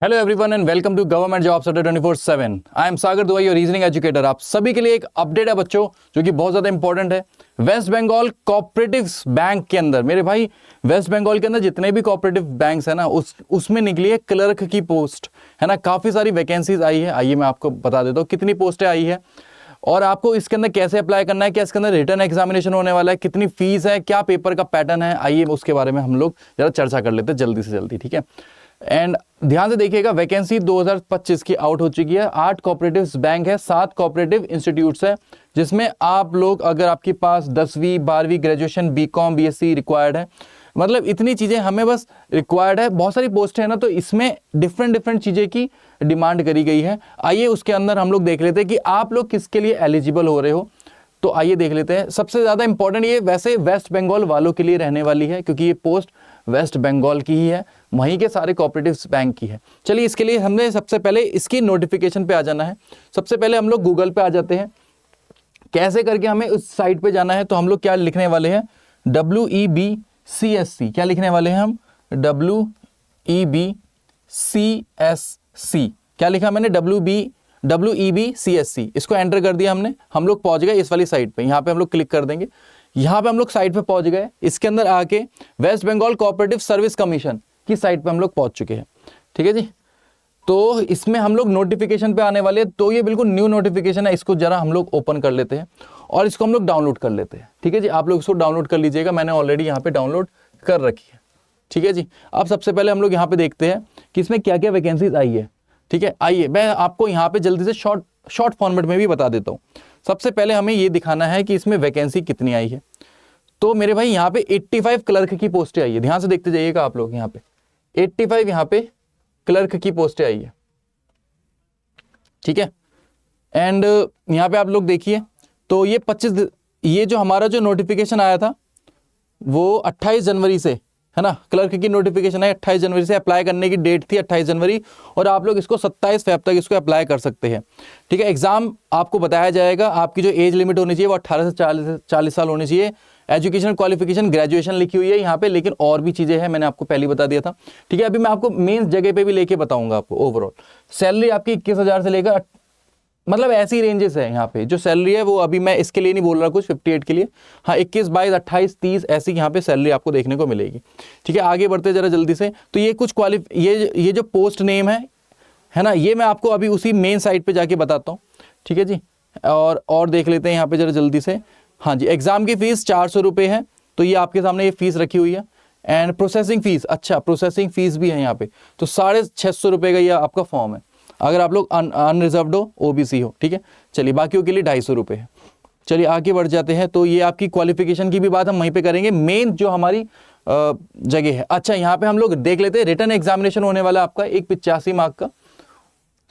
Hello everyone and welcome to government jobs Adda 24/7। I am सागर दुआई और reasoning educator. आप सभी के लिए एक अपडेट है बच्चों, जो कि बहुत ज़्यादा इंपॉर्टेंट है। वेस्ट बंगाल कोऑपरेटिव बैंक के अंदर, मेरे भाई, वेस्ट बंगाल के अंदर जितने भी कोऑपरेटिव बैंक्स है ना, उसमें निकली है क्लर्क की पोस्ट, है ना। काफ़ी सारी वैकेंसीज आई है। आइए मैं आपको बता देता हूँ कितनी पोस्टें आई है और आपको इसके अंदर कैसे अप्लाई करना है, क्या इसके अंदर रिटर्न एग्जामिनेशन होने वाला है, कितनी फीस है, क्या पेपर का पैटर्न है। आइए उसके बारे में हम लोग जरा चर्चा कर लेते हैं जल्दी से जल्दी, ठीक है। एंड ध्यान से देखिएगा, वैकेंसी 2025 की आउट हो चुकी है। 8 कोऑपरेटिव बैंक है, 7 कोऑपरेटिव इंस्टीट्यूट्स है, जिसमें आप लोग, अगर आपके पास 10वीं 12वीं ग्रेजुएशन बीकॉम बीएससी रिक्वायर्ड है, मतलब इतनी चीज़ें हमें बस रिक्वायर्ड है। बहुत सारी पोस्ट है ना, तो इसमें डिफरेंट चीज़ें की डिमांड करी गई है। आइए उसके अंदर हम लोग देख लेते हैं कि आप लोग किसके लिए एलिजिबल हो रहे हो। तो आइए देख लेते हैं। सबसे ज़्यादा इंपॉर्टेंट ये वैसे वेस्ट बंगाल वालों के लिए रहने वाली है, क्योंकि ये पोस्ट वेस्ट बंगाल की ही है, वहीं के सारे कोऑपरेटिव बैंक की है। चलिए, इसके लिए हमने सबसे पहले इसकी नोटिफिकेशन पे आ जाना है। सबसे पहले हम लोग गूगल पे आ जाते हैं। कैसे करके हमें उस साइट पे जाना है, तो हम लोग क्या लिखने वाले हैं, WEBCSC। क्या लिखने वाले हैं हम, WEBCSC। क्या लिखा मैंने, WEBCSC। इसको एंटर कर दिया हमने, हम लोग पहुंच गए इस वाली साइट पे। यहाँ पे हम लोग क्लिक कर देंगे। यहाँ पे हम लोग साइट पे पहुंच गए। इसके अंदर आके West Bengal cooperative service commission की साइट पे हम लोग पहुंच चुके हैं, ठीक है जी। तो इसमें हम लोग नोटिफिकेशन पे आने वाले हैं। तो ये बिल्कुल न्यू नोटिफिकेशन है, इसको जरा हम लोग ओपन कर लेते हैं और इसको हम लोग डाउनलोड कर लेते हैं, ठीक है जी। आप लोग इसको डाउनलोड कर लीजिएगा, मैंने ऑलरेडी यहाँ पे डाउनलोड कर रखी है, ठीक है जी। अब सबसे पहले हम लोग यहाँ पे देखते हैं कि इसमें क्या क्या वैकेंसीज आई है, ठीक है। आइए मैं आपको यहाँ पे जल्दी से शॉर्ट फॉर्मेट में भी बता देता हूँ। सबसे पहले हमें ये दिखाना है कि इसमें वैकेंसी कितनी आई है। तो मेरे भाई यहाँ पे 85 क्लर्क की पोस्टें आई है। ध्यान से देखते जाइएगा आप लोग, यहाँ पे 85 यहाँ पे क्लर्क की पोस्टें आई है, ठीक है। एंड यहाँ पे आप लोग देखिए, तो ये 25, ये जो हमारा जो नोटिफिकेशन आया था वो 28 जनवरी से, है ना। क्लर्क की नोटिफिकेशन है 28 जनवरी से, अप्लाई करने की डेट थी 28 जनवरी, और आप लोग इसको 27 फेब तक इसको अप्लाई कर सकते हैं, ठीक है। एग्जाम आपको बताया जाएगा। आपकी जो एज लिमिट होनी चाहिए वो 18 से 40 साल होनी चाहिए। एजुकेशन क्वालिफिकेशन ग्रेजुएशन लिखी हुई है यहाँ पे, लेकिन और भी चीज़ें हैं, मैंने आपको पहले बता दिया था, ठीक है। अभी मैं आपको मेन जगह पे भी लेके बताऊंगा आपको। ओवरऑल सैलरी आपकी 21,000 से लेकर, मतलब ऐसी रेंजेस है यहाँ पे। जो सैलरी है वो अभी मैं इसके लिए नहीं बोल रहा कुछ, 58 के लिए, हाँ 21, 22, 28, 30 ऐसी यहाँ पे सैलरी आपको देखने को मिलेगी, ठीक है। आगे बढ़ते जरा जल्दी से। तो ये कुछ ये जो पोस्ट नेम है ना, ये मैं आपको अभी उसी मेन साइट पे जाके बताता हूँ, ठीक है जी। और देख लेते हैं यहाँ पे जरा जल्दी से। हाँ जी, एग्जाम की फीस 400 रुपये है, तो ये आपके सामने ये फीस रखी हुई है। एंड प्रोसेसिंग फीस, अच्छा प्रोसेसिंग फीस भी है यहाँ पे, तो 650 रुपये का ये आपका फॉर्म है, अगर आप लोग अनरिजर्व्ड हो, ओबीसी हो, ठीक है। चलिए, बाकियों के लिए 250 रुपये है। चलिए आगे बढ़ जाते हैं। तो ये आपकी क्वालिफिकेशन की भी बात हम वहीं पे करेंगे, मेन जो हमारी जगह है। अच्छा, यहाँ पे हम लोग देख लेते हैं, रिटर्न एग्जामिनेशन होने वाला आपका एक 85 मार्क का,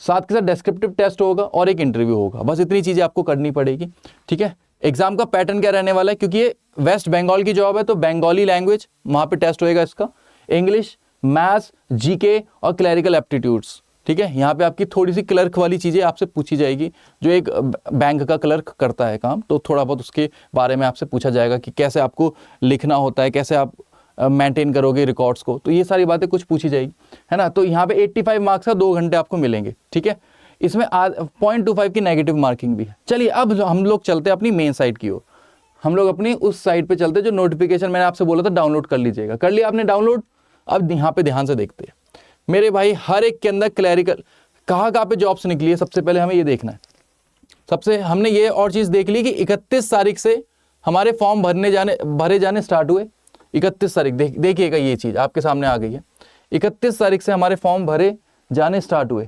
साथ के साथ डेस्क्रिप्टिव टेस्ट होगा और एक इंटरव्यू होगा। बस इतनी चीज़ें आपको करनी पड़ेगी, ठीक है। एग्जाम का पैटर्न क्या रहने वाला है, क्योंकि ये वेस्ट बंगाल की जॉब है, तो बंगाली लैंग्वेज वहाँ पे टेस्ट होएगा इसका, इंग्लिश, मैथ्स, जीके और क्लरिकल एप्टीट्यूड्स, ठीक है। यहाँ पे आपकी थोड़ी सी क्लर्क वाली चीज़ें आपसे पूछी जाएगी, जो एक बैंक का क्लर्क करता है काम, तो थोड़ा बहुत उसके बारे में आपसे पूछा जाएगा कि कैसे आपको लिखना होता है, कैसे आप मेंटेन करोगे रिकॉर्ड्स को, तो ये सारी बातें कुछ पूछी जाएगी, है ना। तो यहाँ पे 85 मार्क्स का 2 घंटे आपको मिलेंगे, ठीक है। इसमें 0.25 की नेगेटिव मार्किंग भी है। चलिए, अब हम लोग चलते हैं अपनी मेन साइट की ओर। हम लोग अपनी उस साइट पे चलते हैं जो नोटिफिकेशन मैंने आपसे बोला था डाउनलोड कर लीजिएगा। कर लिया आपने डाउनलोड। अब यहाँ पे ध्यान से देखते हैं मेरे भाई, हर एक के अंदर क्लरिकल कहाँ पे जॉब्स निकली है। सबसे पहले हमें ये देखना है। सबसे हमने ये और चीज़ देख ली कि 31 तारीख से हमारे फॉर्म भरे जाने स्टार्ट हुए। 31 तारीख देखिएगा, ये चीज़ आपके सामने आ गई है। 31 तारीख से हमारे फॉर्म भरे जाने स्टार्ट हुए,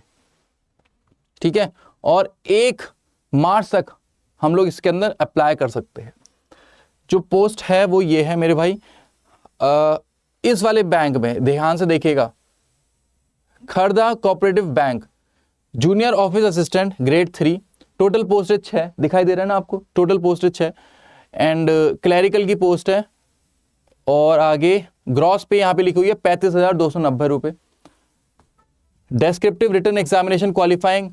ठीक है। और 1 मार्च तक हम लोग इसके अंदर अप्लाई कर सकते हैं। जो पोस्ट है वो ये है मेरे भाई, इस वाले बैंक में ध्यान से देखिएगा, Khardah cooperative bank, junior office assistant grade 3, total postage 6 दिखाई दे रहा है ना आपको, टोटल पोस्टेज 6। एंड क्लरिकल की पोस्ट है, और आगे ग्रॉस पे यहाँ पे लिखी हुई है 35,290 रुपये। डेस्क्रिप्टिव रिटर्न एग्जामिनेशन क्वालिफाइंग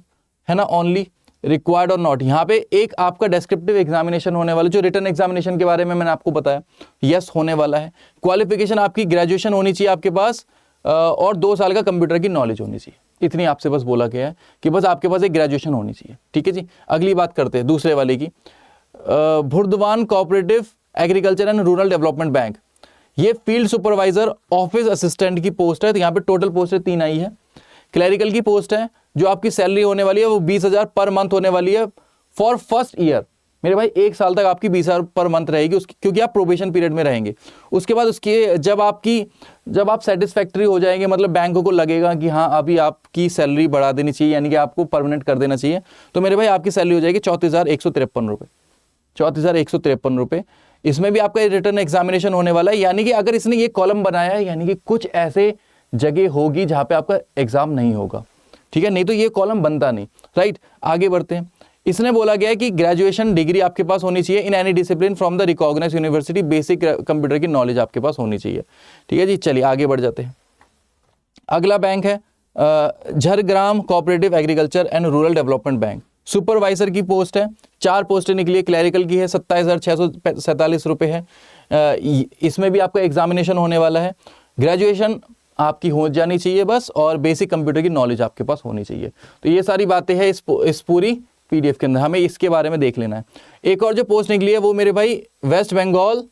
है ना, ओनली रिक्वायर्ड और नॉट। यहाँ पे एक आपका डेस्क्रिप्टिव एग्जामिनेशन होने वाला, जो रिटर्न एग्जामिनेशन के बारे में मैंने आपको बताया, यस होने वाला है। क्वालिफिकेशन आपकी ग्रेजुएशन होनी चाहिए आपके पास, और 2 साल का कंप्यूटर की नॉलेज होनी चाहिए, इतनी आपसे बस बोला गया है कि बस आपके पास एक ग्रेजुएशन होनी चाहिए। ठीक है जी, अगली बात करते हैं दूसरे वाले की। Burdwan cooperative agriculture and rural development bank, ये फील्ड सुपरवाइजर ऑफिस असिस्टेंट की पोस्ट है। तो यहाँ पे टोटल पोस्टें 3 आई है। क्लरिकल की पोस्ट है, जो आपकी सैलरी होने वाली है वो 20,000 पर मंथ होने वाली है फॉर फर्स्ट ईयर। मेरे भाई 1 साल तक आपकी 20,000 पर मंथ रहेगी उसकी, क्योंकि आप प्रोबेशन पीरियड में रहेंगे। उसके बाद उसके जब आप सेटिस्फैक्ट्री हो जाएंगे, मतलब बैंकों को लगेगा कि हाँ अभी आपकी सैलरी बढ़ा देनी चाहिए, यानी कि आपको परमानेंट कर देना चाहिए, तो मेरे भाई आपकी सैलरी हो जाएगी 34,153 रुपये। 34,153 रुपये। इसमें भी आपका रिटर्न एग्जामिनेशन होने वाला है, यानी कि अगर इसने ये कॉलम बनाया है, यानी कि कुछ ऐसे जगह होगी जहां पे आपका एग्जाम नहीं होगा। ठीक है, नहीं तो ये कॉलम बनता नहीं। राइट, आगे बढ़ते हैं। इसने बोला गया है कि ग्रेजुएशन डिग्री आपके पास होनी चाहिए in any discipline from the recognised university, basic computer की नॉलेज आपके पास होनी चाहिए। ठीक है जी, चलिए आगे बढ़ जाते हैं। अगला बैंक है Jhargram cooperative agriculture and rural development bank. Supervisor की पोस्ट है, 4 पोस्टें निकली है। क्लरिकल की है, 27,647 रुपये है। इसमें भी आपका एग्जामिनेशन होने वाला है। ग्रेजुएशन आपकी हो जानी चाहिए बस, और बेसिक कंप्यूटर की नॉलेज आपके पास होनी चाहिए। तो ये सारी बातें हैं इस पूरी पीडीएफ के अंदर, हमें इसके बारे में देख लेना है। एक और जो पोस्ट निकली है वो मेरे भाई West Bengal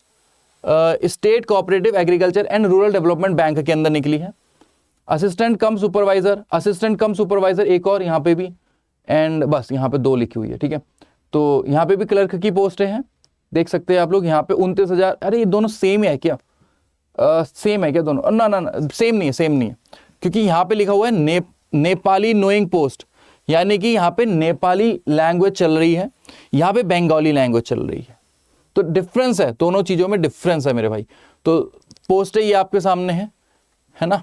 state cooperative agriculture and rural development bank के अंदर निकली है। असिस्टेंट कम सुपरवाइजर एक और यहाँ पे भी, एंड बस यहाँ पे 2 लिखी हुई है। ठीक है, तो यहाँ पे भी क्लर्क की पोस्टें हैं, देख सकते हैं आप लोग। यहाँ पे 29,000। अरे ये दोनों सेम है क्या? सेम है क्या दोनों? ना सेम नहीं है, क्योंकि यहाँ पे लिखा हुआ है नेपाली नोइंग पोस्ट, यानी कि यहाँ पे नेपाली लैंग्वेज चल रही है, यहाँ पे बंगाली लैंग्वेज चल रही है। तो डिफरेंस है, दोनों चीज़ों में डिफरेंस है मेरे भाई। तो पोस्टें ये आपके सामने है ना।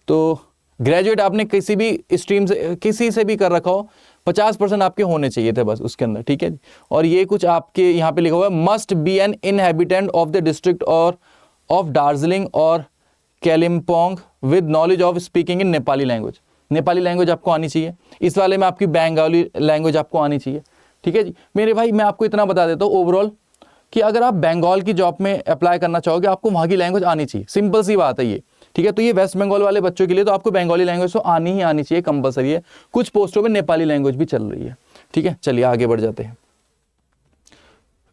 तो ग्रेजुएट आपने किसी भी स्ट्रीम से, किसी से भी कर रखा हो, 50% आपके होने चाहिए थे बस उसके अंदर। ठीक है, और ये कुछ आपके यहाँ पे लिखा हुआ है, must be an inhabitant of the district और ऑफ दार्जिलिंग और Kalimpong with knowledge of speaking in Nepali language. Nepali language आपको आनी चाहिए। इस वाले में आपकी बंगाली लैंग्वेज आपको आनी चाहिए। ठीक है जी, मेरे भाई मैं आपको इतना बता देता हूँ ओवरऑल कि अगर आप बंगाल की जॉब में अप्लाई करना चाहोगे, आपको वहाँ की लैंग्वेज आनी चाहिए। सिंपल सी बात है ये। ठीक है, तो ये वेस्ट बंगाल वाले बच्चों के लिए तो आपको बंगाली लैंग्वेज तो आनी ही आनी चाहिए, कंपलसरी है। कुछ पोस्टों में नेपाली लैंग्वेज भी चल रही है। ठीक है, चलिए आगे बढ़ जाते हैं।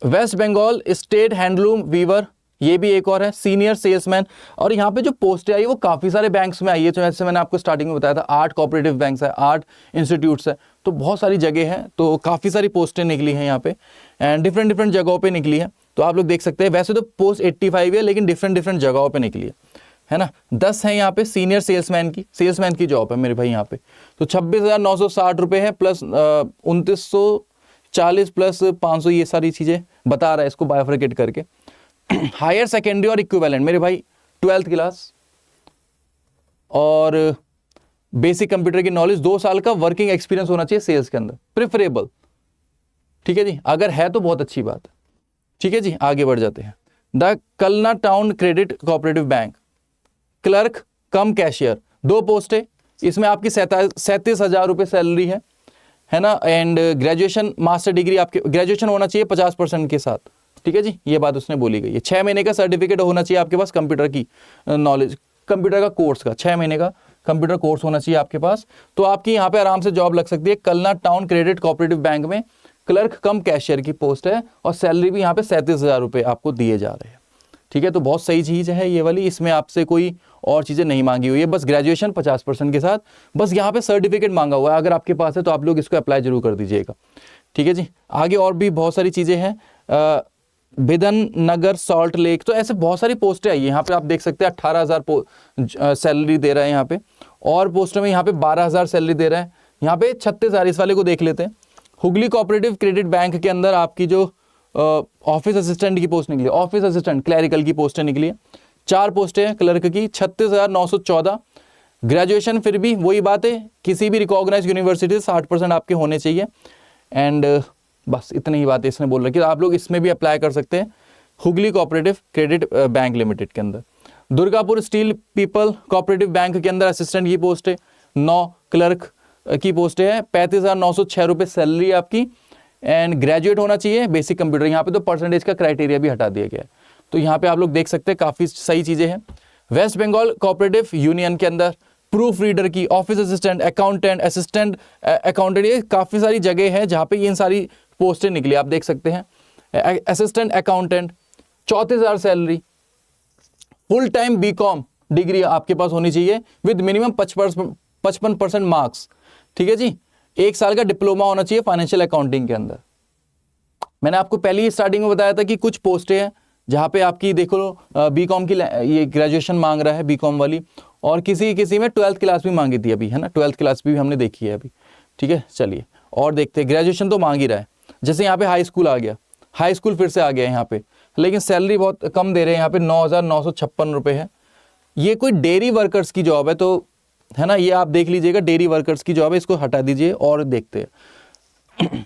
West Bengal state handloom weaver, ये भी एक और है। सीनियर सेल्समैन, और यहाँ पे जो पोस्टें आई वो काफ़ी सारे बैंक्स में आई है। तो जैसे मैंने आपको स्टार्टिंग में बताया था, 8 कोऑपरेटिव बैंक्स है, 8 इंस्टीट्यूट्स है, तो बहुत सारी जगह है। तो काफ़ी सारी पोस्टें निकली हैं यहाँ पे, एंड डिफरेंट जगहों पे निकली है। तो आप लोग देख सकते हैं, वैसे तो पोस्ट 85 है, लेकिन डिफरेंट जगहों पे निकली है ना। 10 है यहाँ पे सीनियर सेल्समैन की जॉब है मेरे भाई यहाँ पे। तो 26,960 रुपये है, प्लस 2940 प्लस 500, ये सारी चीज़ें बता रहा है इसको बायोफ्रिकेट करके। हायर सेकेंडरी और इक्विवेलेंट मेरे भाई 12th क्लास और बेसिक कंप्यूटर की नॉलेज, 2 साल का वर्किंग एक्सपीरियंस होना चाहिए सेल्स के अंदर, प्रेफरेबल। ठीक है जी, अगर है तो बहुत अच्छी बात है। ठीक है जी, आगे बढ़ जाते हैं। The Kalna town credit cooperative bank, clerk come cashier, 2 post है। इसमें आपकी 37,000 रुपये सैलरी है ना। एंड ग्रेजुएशन मास्टर डिग्री, आपके ग्रेजुएशन होना चाहिए 50% के साथ। ठीक है जी, ये बात उसने बोली गई है। 6 महीने का सर्टिफिकेट होना चाहिए आपके पास कंप्यूटर की नॉलेज, कंप्यूटर का कोर्स का 6 महीने का कंप्यूटर कोर्स होना चाहिए आपके पास। तो आपकी यहाँ पे आराम से जॉब लग सकती है। कलना टाउन क्रेडिट कोऑपरेटिव बैंक में क्लर्क कम कैशियर की पोस्ट है, और सैलरी भी यहाँ पे 37,000 रुपये आपको दिए जा रहे हैं। ठीक है, तो बहुत सही चीज़ है ये वाली। इसमें आपसे कोई और चीज़ें नहीं मांगी हुई है, बस ग्रेजुएशन 50% के साथ, बस यहाँ पे सर्टिफिकेट मांगा हुआ है। अगर आपके पास है तो आप लोग इसको अप्लाई जरूर कर दीजिएगा। ठीक है जी, आगे और भी बहुत सारी चीज़ें हैं। बिधन नगर सॉल्ट लेक, तो ऐसे बहुत सारी पोस्टें आई है। यहाँ पे आप देख सकते हैं 18,000 सैलरी दे रहा है यहाँ पे, और पोस्टों में यहाँ पे 12,000 सैलरी दे रहा है। यहाँ पे 36,000, इस वाले को देख लेते हैं। हुगली कोऑपरेटिव क्रेडिट बैंक के अंदर आपकी जो ऑफिस असिस्टेंट की पोस्ट निकली है, ऑफिस असिस्टेंट क्लरिकल की पोस्टें निकली है। 4 पोस्टें हैं क्लर्क की, 36,914। ग्रेजुएशन फिर भी वही बात है, किसी भी रिकॉग्नाइज्ड यूनिवर्सिटी से 60% आपके होने चाहिए। एंड बस इतनी ही बात इसने बोल रखी है। आप लोग इसमें भी अप्लाई कर सकते हैं, Hooghly cooperative credit bank limited के अंदर। Durgapur steel people cooperative bank के अंदर असिस्टेंट की पोस्ट है, 9 क्लर्क की पोस्ट है, 35,906 रुपये सैलरी आपकी। एंड ग्रेजुएट होना चाहिए, बेसिक कंप्यूटर। यहाँ पे तो परसेंटेज का क्राइटेरिया भी हटा दिया गया है। तो यहाँ पे आप लोग देख सकते हैं काफ़ी सही चीज़ें हैं। वेस्ट बंगाल कोऑपरेटिव यूनियन के अंदर प्रूफ रीडर की, office assistant, accountant, assistant accountant, ये काफ़ी सारी जगह है जहाँ पे ये इन सारी पोस्टें निकली, आप देख सकते हैं। Assistant accountant 34,000 salary, full time BCom degree आपके पास होनी चाहिए विद मिनिमम 55% मार्क्स, ठीक है जी। 1 साल का डिप्लोमा होना चाहिए फाइनेंशियल अकाउंटिंग के अंदर। मैंने आपको पहले ही स्टार्टिंग में बताया था कि कुछ पोस्टें हैं जहाँ पे आपकी देखो बीकॉम की ये ग्रेजुएशन मांग रहा है बीकॉम वाली, और किसी में 12th क्लास भी मांगी थी अभी, है ना, 12th क्लास भी हमने देखी है अभी, ठीक है। चलिए और देखते हैं, ग्रेजुएशन तो मांग ही रहा है। जैसे यहाँ पे हाई स्कूल आ गया, हाई स्कूल फिर से आ गया यहाँ पे, लेकिन सैलरी बहुत कम दे रहे हैं यहाँ पे, 9,956 रुपये है। ये कोई डेयरी वर्कर्स की जॉब है, तो है ना, ये आप देख लीजिएगा, डेयरी वर्कर्स की जॉब है, इसको हटा दीजिए और देखते हैं।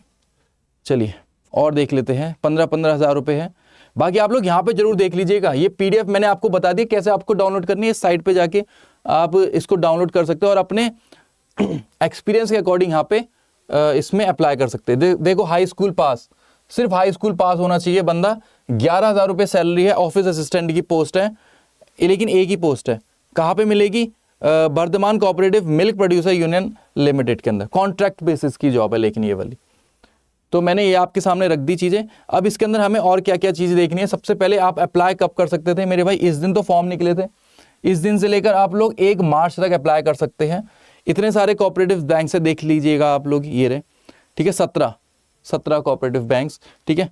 चलिए और देख लेते हैं, 15 हज़ार रुपये है। बाकी आप लोग यहाँ पे जरूर देख लीजिएगा, ये PDF मैंने आपको बता दिया कैसे आपको डाउनलोड करनी है, इस साइट पे जाके आप इसको डाउनलोड कर सकते हो और अपने एक्सपीरियंस के अकॉर्डिंग यहाँ पे इसमें अप्लाई कर सकते हैं। देखो हाई स्कूल पास, सिर्फ हाई स्कूल पास होना चाहिए बंदा। 11,000 रुपये सैलरी है, ऑफिस असिस्टेंट की पोस्ट है, लेकिन एक ही पोस्ट है। कहाँ पे मिलेगी? Bardhaman cooperative milk producer union limited के अंदर, कॉन्ट्रैक्ट बेसिस की जॉब है लेकिन ये वाली। तो मैंने ये आपके सामने रख दी चीज़ें। अब इसके अंदर हमें और क्या क्या चीज़ें देखनी है। सबसे पहले आप अप्लाई कब कर सकते थे मेरे भाई? इस दिन तो फॉर्म निकले थे, इस दिन से लेकर आप लोग 1 मार्च तक अप्लाई कर सकते हैं। इतने सारे कोऑपरेटिव बैंक से देख लीजिएगा आप लोग, ये रहे, ठीक है, 17 कोऑपरेटिव बैंक्स, ठीक है।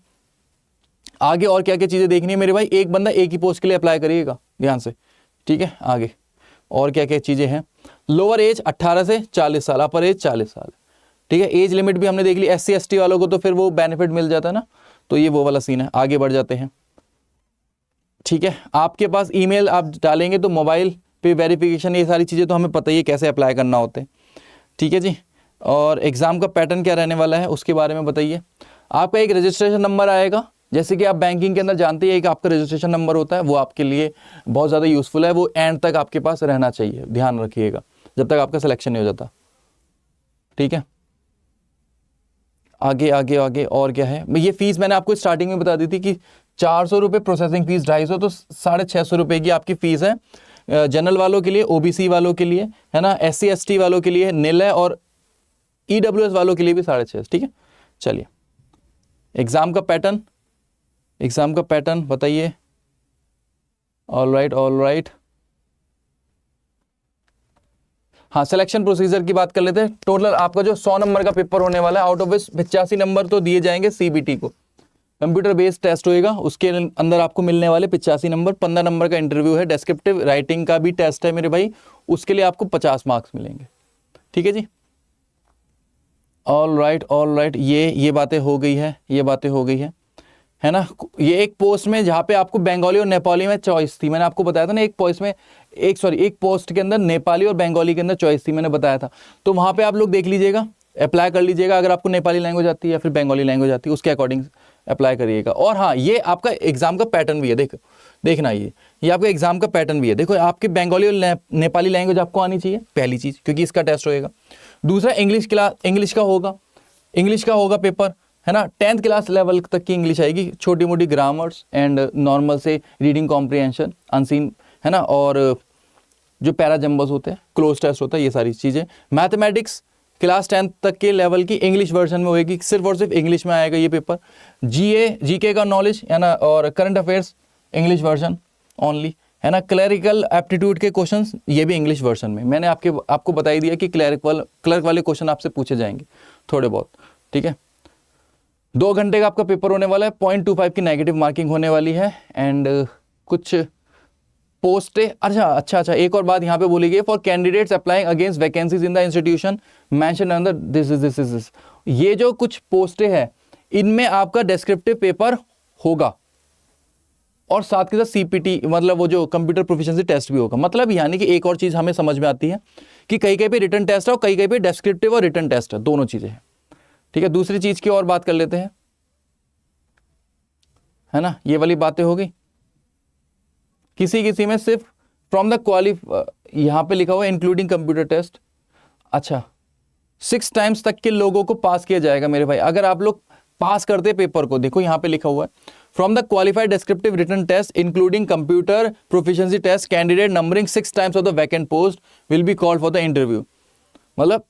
आगे और क्या क्या चीज़ें देखनी है मेरे भाई? एक बंदा एक ही पोस्ट के लिए अप्लाई करिएगा ध्यान से, ठीक है। आगे और क्या क्या चीज़ें हैं? लोअर एज 18 से 40 साल, अपर एज 40 साल, ठीक है। एज लिमिट भी हमने देख ली। SC ST वालों को तो फिर वो बेनिफिट मिल जाता है ना, तो ये वो वाला सीन है। आगे बढ़ जाते हैं, ठीक है। आपके पास ईमेल आप डालेंगे तो मोबाइल पे वेरिफिकेशन, ये सारी चीज़ें तो हमें पता ही है कैसे अप्लाई करना होते हैं, ठीक है जी। और एग्ज़ाम का पैटर्न क्या रहने वाला है उसके बारे में बताइए। आपका एक रजिस्ट्रेशन नंबर आएगा, जैसे कि आप बैंकिंग के अंदर जानते हैं एक आपका रजिस्ट्रेशन नंबर होता है, वो आपके लिए बहुत ज़्यादा यूज़फुल है, वो एंड तक आपके पास रहना चाहिए, ध्यान रखिएगा जब तक आपका सिलेक्शन नहीं हो जाता, ठीक है। आगे आगे आगे और क्या है? ये फीस मैंने आपको स्टार्टिंग में बता दी थी कि 400 रुपये प्रोसेसिंग फीस, 250 तो 650 रुपये की आपकी फ़ीस है। जनरल वालों के लिए, OBC वालों के लिए, है ना, SC ST वालों के लिए निल है, और EWS वालों के लिए भी 650, ठीक है। चलिए एग्ज़ाम का पैटर्न बताइए। All right. हाँ, सिलेक्शन प्रोसीजर की बात कर लेते हैं। टोटल आपका जो 100 नंबर का पेपर होने वाला है, आउट ऑफ 85 नंबर तो दिए जाएंगे CBT को, कंप्यूटर बेस्ड टेस्ट होएगा, उसके अंदर आपको मिलने वाले 85 नंबर। 15 नंबर का इंटरव्यू है, डेस्क्रिप्टिव राइटिंग का भी टेस्ट है मेरे भाई, उसके लिए आपको 50 मार्क्स मिलेंगे, ठीक है जी। All right. ये बातें हो गई है ना। ये एक पोस्ट में जहाँ पे आपको बंगाली और नेपाली में चॉइस थी, मैंने आपको बताया था ना, एक पोस्ट के अंदर नेपाली और बंगाली के अंदर चॉइस थी, मैंने बताया था। तो वहाँ पे आप लोग देख लीजिएगा, अप्लाई कर लीजिएगा, अगर आपको नेपाली लैंग्वेज आती है या फिर बंगाली लैंग्वेज आती है उसके अकॉर्डिंग अप्लाई करिएगा। और हाँ, ये आपका एग्जाम का पैटर्न भी है, देखना ये आपका एग्जाम का पैटर्न भी है। देखो, आपके बंगाली और नेपाली लैंग्वेज आपको आनी चाहिए, पहली चीज़, क्योंकि इसका टेस्ट होएगा। दूसरा, इंग्लिश का होगा पेपर, है ना। 10th क्लास लेवल तक की इंग्लिश आएगी, छोटी मोटी ग्रामर्स एंड नॉर्मल से रीडिंग कॉम्प्रिहेंशन, अनसीन, है ना, और जो पैरा जंबल्स होते हैं, क्लोज टेस्ट होता है, ये सारी चीज़ें। मैथमेटिक्स क्लास 10th तक के लेवल की इंग्लिश वर्जन में होएगी, सिर्फ और सिर्फ इंग्लिश में आएगा ये पेपर। GK का नॉलेज, है ना, और current affairs English version only, है ना। क्लरिकल एप्टीट्यूड के क्वेश्चंस ये भी इंग्लिश वर्जन में। मैंने आपको बता ही दिया कि क्लर्क वाले क्वेश्चन आपसे पूछे जाएंगे थोड़े बहुत, ठीक है। 2 घंटे का आपका पेपर होने वाला है, 0.25 की नेगेटिव मार्किंग होने वाली है, एंड कुछ पोस्ट। अच्छा, एक और बात यहाँ पे बोली गई, for candidates applying against vacancies in the institution mention under this. ये जो कुछ पोस्टें हैं इनमें आपका डिस्क्रिप्टिव पेपर होगा, और साथ के साथ CPT, मतलब वो जो कंप्यूटर प्रोफिशिएंसी टेस्ट भी होगा। मतलब यानी कि एक और चीज़ हमें समझ में आती है कि कहीं पे रिटन टेस्ट है और कहीं पे डिस्क्रिप्टिव और रिटन टेस्ट है, दोनों चीज़ें हैं, ठीक है। दूसरी चीज़ की और बात कर लेते हैं, है ना। ये वाली बातें हो गई। किसी में सिर्फ फ्रॉम द यहाँ पे लिखा हुआ है इंक्लूडिंग कंप्यूटर टेस्ट। अच्छा, 6 टाइम्स तक के लोगों को पास किया जाएगा मेरे भाई। अगर आप लोग पास करते पेपर को, देखो यहाँ पे लिखा हुआ है From the qualified descriptive written test, including computer proficiency test, candidate numbering 6 times of the vacant post will be called for the interview. मतलब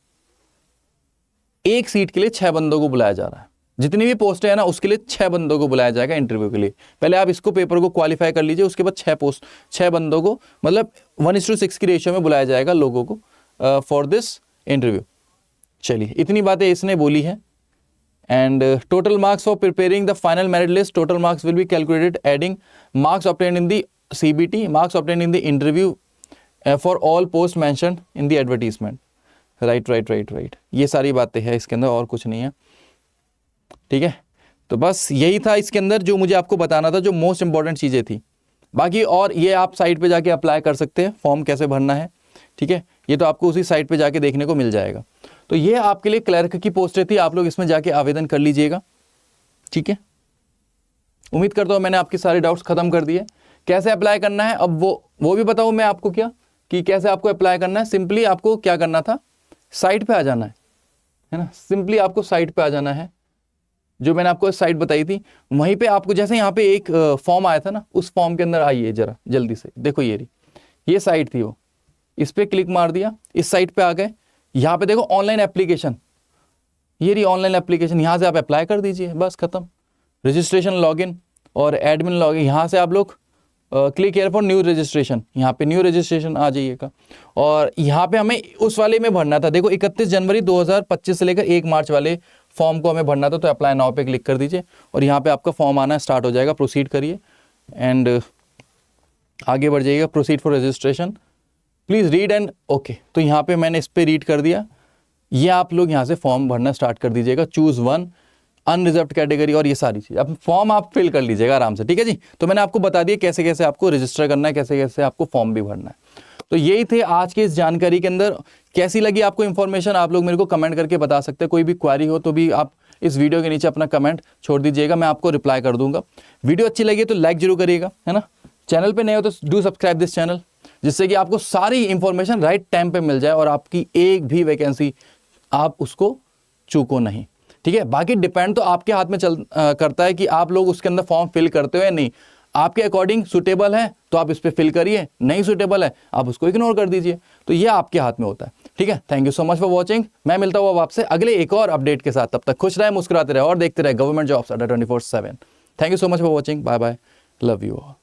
एक सीट के लिए 6 बंदों को बुलाया जा रहा है, जितनी भी पोस्ट है ना उसके लिए 6 बंदों को बुलाया जाएगा इंटरव्यू के लिए। पहले आप इसको पेपर को क्वालिफाई कर लीजिए, उसके बाद 6 बंदों को मतलब 1:6 की रेशियो में बुलाया जाएगा लोगों को फॉर दिस इंटरव्यू। चलिए इतनी बातें इसने बोली है। And total marks for preparing the final merit list, total marks will be calculated adding marks obtained in the CBT, marks obtained in the interview for all post mentioned in the advertisement. Right, ये सारी बातें हैं इसके अंदर, और कुछ नहीं है। ठीक है, तो बस यही था इसके अंदर जो मुझे आपको बताना था, जो मोस्ट इंपॉर्टेंट चीज़ें थी। बाकी और ये आप साइट पे जाके अप्लाई कर सकते हैं, फॉर्म कैसे भरना है। ठीक है, ये तो आपको उसी साइट पे जाके देखने को मिल जाएगा। तो ये आपके लिए क्लर्क की पोस्टें थी, आप लोग इसमें जाके आवेदन कर लीजिएगा। ठीक है, उम्मीद करता हूँ मैंने आपके सारे डाउट्स खत्म कर दिए। कैसे अप्लाई करना है अब वो भी बताऊँ मैं आपको, क्या कि कैसे आपको अप्लाई करना है। सिंपली आपको क्या करना था, साइट पे आ जाना है ना। सिंपली आपको साइट पे आ जाना है, जो मैंने आपको साइट बताई थी वहीं पे आपको, जैसे यहाँ पे एक फॉर्म आया था ना, उस फॉर्म के अंदर आइए जरा जल्दी से। देखो ये साइट थी, वो इस पर क्लिक मार दिया, इस साइट पे आ गए। यहाँ पे देखो ऑनलाइन एप्लीकेशन, ये रही ऑनलाइन एप्लीकेशन, यहाँ से आप अप्लाई कर दीजिए, बस खत्म। रजिस्ट्रेशन लॉगिन और एडमिन लॉगिन, यहाँ से आप लोग click here for new registration, यहाँ पे न्यू रजिस्ट्रेशन आ जाइएगा। और यहाँ पे हमें उस वाले में भरना था, देखो 31 जनवरी 2025 से लेकर 1 मार्च वाले फॉर्म को हमें भरना था। तो अप्लाई नाउ पे क्लिक कर दीजिए और यहाँ पे आपका फॉर्म आना स्टार्ट हो जाएगा। प्रोसीड करिए एंड आगे बढ़ जाइएगा, proceed for registration, please read and okay. तो यहाँ पे मैंने इस पर रीड कर दिया। ये आप लोग यहाँ से फॉर्म भरना स्टार्ट कर दीजिएगा, चूज़ 1 अनरिजर्व्ड कैटेगरी और ये सारी चीज़, अब फॉर्म आप फिल कर लीजिएगा आराम से। ठीक है जी, तो मैंने आपको बता दिया कैसे कैसे आपको रजिस्टर करना है, कैसे कैसे आपको फॉर्म भी भरना है। तो यही थे आज की इस जानकारी के अंदर। कैसी लगी आपको इन्फॉर्मेशन, आप लोग मेरे को कमेंट करके बता सकते हैं। कोई भी क्वेरी हो तो भी आप इस वीडियो के नीचे अपना कमेंट छोड़ दीजिएगा, मैं आपको रिप्लाई कर दूंगा। वीडियो अच्छी लगी तो लाइक जरूर करिएगा, है ना। चैनल पे नए हो तो डू सब्सक्राइब दिस चैनल, जिससे कि आपको सारी इंफॉर्मेशन राइट टाइम पे मिल जाए और आपकी एक भी वैकेंसी आप उसको चूको नहीं। ठीक है, बाकी डिपेंड तो आपके हाथ में करता है कि आप लोग उसके अंदर फॉर्म फिल करते हो या नहीं। आपके अकॉर्डिंग सुटेबल है तो आप इस पर फिल करिए, नहीं सुटेबल है आप उसको इग्नोर कर दीजिए। तो ये आपके हाथ में होता है। ठीक है, thank you so much for watching. मैं मिलता हूँ अब आपसे अगले एक और अपडेट के साथ। तब तक खुश रहे, मुस्कुराते रहे और देखते रहे government jobs Adda 24/7। Thank you so much for watching, bye bye, love you all.